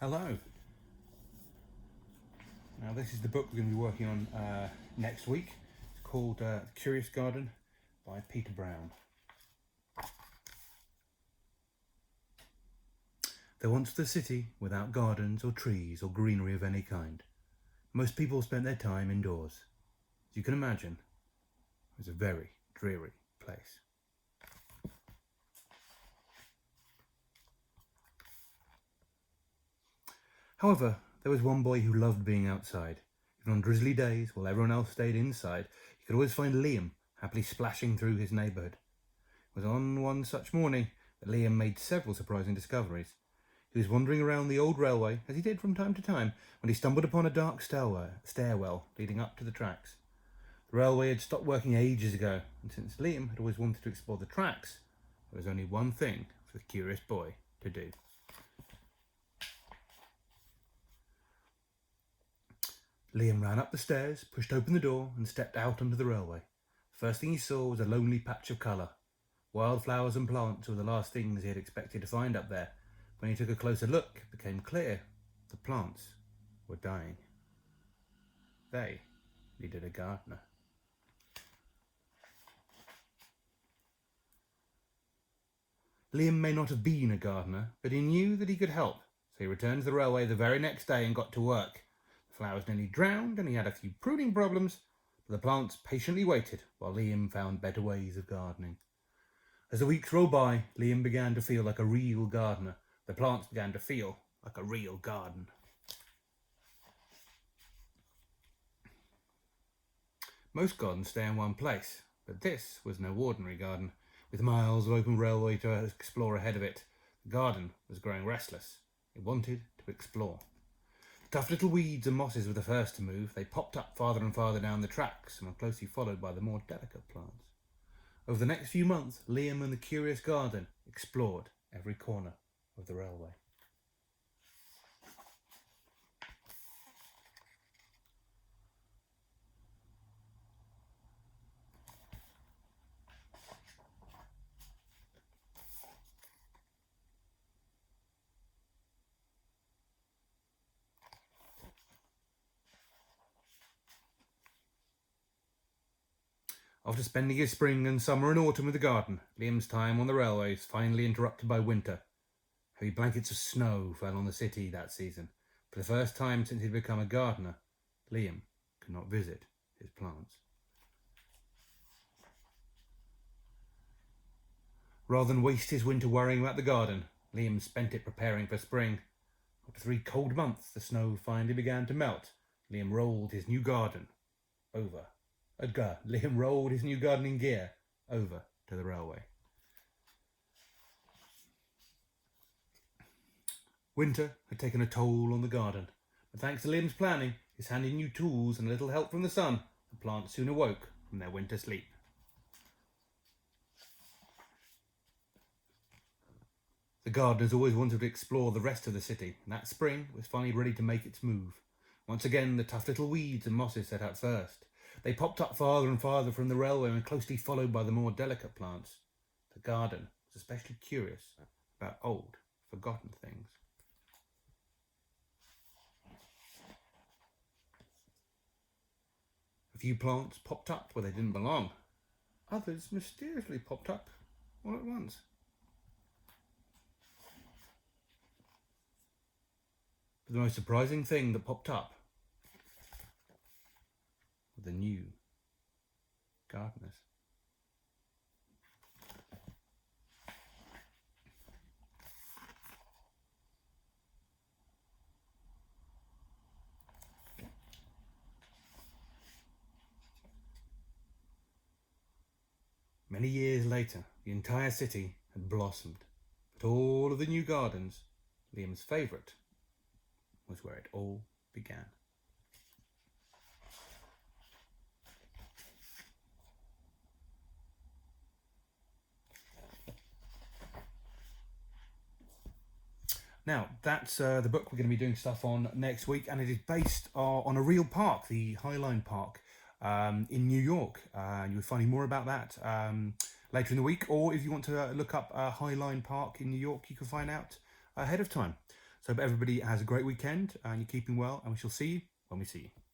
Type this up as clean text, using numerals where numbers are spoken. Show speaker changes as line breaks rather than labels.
Hello. Now this is the book we're going to be working on next week. It's called Curious Garden by Peter Brown. There once was a city without gardens or trees or greenery of any kind. Most people spent their time indoors. As you can imagine, it was a very dreary place. However, there was one boy who loved being outside. Even on drizzly days, while everyone else stayed inside, you could always find Liam happily splashing through his neighbourhood. It was on one such morning that Liam made several surprising discoveries. He was wandering around the old railway, as he did from time to time, when he stumbled upon a dark stairwell leading up to the tracks. The railway had stopped working ages ago, and since Liam had always wanted to explore the tracks, there was only one thing for the curious boy to do. Liam ran up the stairs, pushed open the door, and stepped out onto the railway. The first thing he saw was a lonely patch of colour. Wildflowers and plants were the last things he had expected to find up there. When he took a closer look, it became clear the plants were dying. They needed a gardener. Liam may not have been a gardener, but he knew that he could help, so he returned to the railway the very next day and got to work. The flowers nearly drowned and he had a few pruning problems, but the plants patiently waited while Liam found better ways of gardening. As the weeks rolled by, Liam began to feel like a real gardener. The plants began to feel like a real garden. Most gardens stay in one place, but this was no ordinary garden. With miles of open railway to explore ahead of it, the garden was growing restless. It wanted to explore. The tough little weeds and mosses were the first to move. They popped up farther and farther down the tracks and were closely followed by the more delicate plants. Over the next few months, Liam and the curious garden explored every corner of the railway. After spending his spring and summer and autumn with the garden, Liam's time on the railway was finally interrupted by winter. Heavy blankets of snow fell on the city that season. For the first time since he'd become a gardener, Liam could not visit his plants. Rather than waste his winter worrying about the garden, Liam spent it preparing for spring. After 3 cold months, the snow finally began to melt. Liam rolled his new gardening gear over to the railway. Winter had taken a toll on the garden, but thanks to Liam's planning, his handy new tools and a little help from the sun, the plants soon awoke from their winter sleep. The gardeners always wanted to explore the rest of the city, and that spring was finally ready to make its move. Once again, the tough little weeds and mosses set out first. They popped up farther and farther from the railway and closely followed by the more delicate plants. The garden was especially curious about old, forgotten things. A few plants popped up where they didn't belong. Others mysteriously popped up all at once. But the most surprising thing that popped up were the new gardeners. Many years later, the entire city had blossomed, but all of the new gardens, Liam's favourite, was where it all began. Now, that's the book we're going to be doing stuff on next week, and it is based on a real park, the Highline Park in New York. You'll be finding more about that later in the week, or if you want to look up Highline Park in New York, you can find out ahead of time. So I hope everybody has a great weekend and you're keeping well, and we shall see you when we see you.